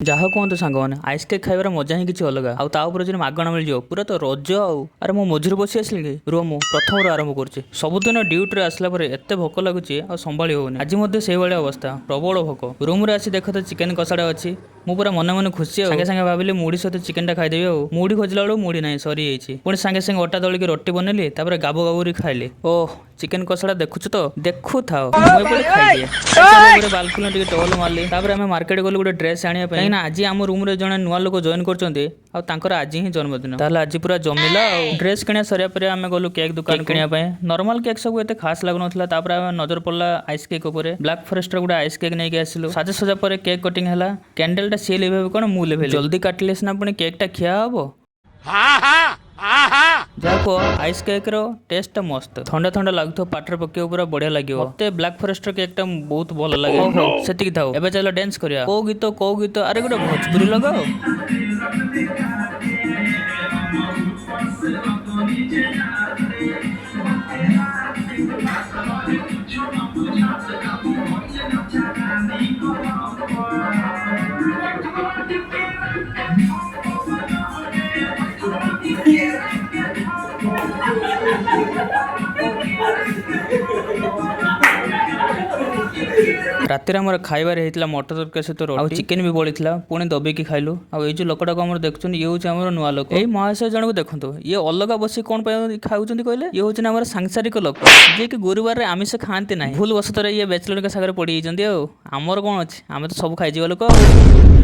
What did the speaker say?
ଯାହା କୁହନ୍ତୁ ସାଙ୍ଗମାନେ ଆଇସ୍ କେକ୍ ଖାଇବାର ମଜା ହିଁ କିଛି ଅଲଗା। ଆଉ ତା ଉପରେ ଯଦି ମାଗଣା ମିଳିଯିବ ପୁରା ତ ରଜ ଆଉ। ଆରେ ମୁଁ ମଝିରେ ବସି ଆସିଲି କି ରୁହ ମୁଁ ପ୍ରଥମରୁ ଆରମ୍ଭ କରୁଛି। ସବୁଦିନ ଡ୍ୟୁଟିରେ ଆସିଲା ପରେ ଏତେ ଭୋକ ଲାଗୁଛି ଆଉ ସମ୍ଭାଳି ହଉନି। ଆଜି ମଧ୍ୟ ସେଇଭଳିଆ ଅବସ୍ଥା, ପ୍ରବଳ ଭୋକ। ରୁମରେ ଆସି ଦେଖ ତ ଚିକେନ କଷାଟା ଅଛି। ମୁଁ ପୁରା ମନେ ମନେ ଖୁସି ଆଉ ସାଙ୍ଗେ ସାଙ୍ଗେ ଭାବିଲି ମୁଢି ସହିତ ଚିକେନଟା ଖାଇଦେବି ଆଉ। ମୁଢି ଖୋଜିଲା ବେଳକୁ ମୁଢି ନାହିଁ, ସରିଯାଇଛି। ପୁଣି ସାଙ୍ଗେ ସାଙ୍ଗେ ଅଟା ଦଳିକି ରୁଟି ବନେଇଲି, ତାପରେ ଗାବୁ ଗାବୁରି ଖାଇଲି। ଓହ ଚିକେନ କଷାଟା ଦେଖୁଛୁ ତ, ଦେଖୁଥାଅ ମୁଁ ଏପଟେ ଖାଇଦିଏ। ଖାଇସାରିଲା ପରେ ବାଲକୁନି ଟିକେ ଟହଲ ମାରଲି, ତାପରେ ଆମେ ମାର୍କେଟ ଗଲୁ ଗୋଟେ ଡ୍ରେସ୍ ଆଣିବା ପାଇଁ। କାହିଁକିନା ଆଜି ଆମ ରୁମରେ ଜଣେ ନୂଆ ଲୋକ ଜଏନ୍ କରୁଛନ୍ତି ଆଉ ତାଙ୍କର ଆଜି ହିଁ ଜନ୍ମଦିନ। ତାହେଲେ ଆଜି ପୁରା ଜମିଲା ଆଉ। ଡ୍ରେସ୍ କିଣିବା ସରିବା ପରେ ଆମେ ଗଲୁ କେକ୍ ଦୋକାନ କିଣିବା ପାଇଁ। ନର୍ମାଲ କେକ୍ ସବୁ ଏତେ ଖାସ୍ ଲାଗୁନଥିଲା, ତାପରେ ଆମେ ନଜର ପଡ଼ିଲା ଆଇସ୍ କେକ୍ ଉପରେ। ବ୍ଲାକ୍ ଫରେଷ୍ଟର ଗୋଟେ ଆଇସ୍ କେକ୍ ନେଇକି ଆସିଲୁ। ସାଜସଜା ପରେ କେକ୍ କଟିଂ ହେଲା। କ୍ୟାଣ୍ଡେଲଟା ସିଏ ଲିଭେଇବେ କଣ ମୁଁ ଲିଭେଇଲି। ଜଲ୍ଦି କାଟିଲେ ସିନା ପୁଣି କେକ୍ଟା ଖିଆ ହବ। ଯାହା କୁହ ଆଇସ୍ କେକ୍ର ଟେଷ୍ଟଟା ମସ୍ତ। ଥଣ୍ଡା ଥଣ୍ଡା ଲାଗୁଥିବ, ପାଟିରେ ପକେଇବ ପୁରା ବଢିଆ ଲାଗିବ। ମତେ ବ୍ଲାକ୍ ଫରେଷ୍ଟର କେକ୍ଟା ବହୁତ ଭଲ ଲାଗେ। ହଉ ସେତିକି ଥାଉ, ଏବେ ଚାଲ ଡ୍ୟାନ୍ସ କରିବା। କୋଉ ଗୀତ ଆରେ ଗୋଟେ ଭୋଜପୁରୀ ଲଗାଅ। ରାତିରେ ଆମର ଖାଇବାରେ ହେଇଥିଲା ମଟର ତରକାରୀ ସହିତ ରୁଟି, ଆଉ ଚିକେନ ବି ବଳିଥିଲା। ପୁଣି ଦବେଇକି ଖାଇଲୁ। ଆଉ ଏଇ ଯୋଉ ଲୋକଟାକୁ ଆମର ଦେଖୁଛନ୍ତି ଇଏ ହଉଛି ଆମର ନୂଆ ଲୋକ। ଏଇ ମହାଶୟ ଜଣକୁ ଦେଖନ୍ତୁ, ଇଏ ଅଲଗା ବସି କଣ ପାଇଁ ଖାଉଛନ୍ତି କହିଲେ? ଇଏ ହଉଛି ଆମର ସାଂସାରିକ ଲୋକ, ଯିଏକି ଗୁରୁବାରରେ ଆମିଷ ଖାଆନ୍ତି ନାହିଁ। ଭୁଲ ବଶତରେ ଇଏ ବ୍ୟାଚଲରଙ୍କ ସାଙ୍ଗରେ ପଡିଯାଇଛନ୍ତି ଆଉ। ଆମର କଣ ଅଛି, ଆମେ ତ ସବୁ ଖାଇଯିବା ଲୋକ ଆଉ।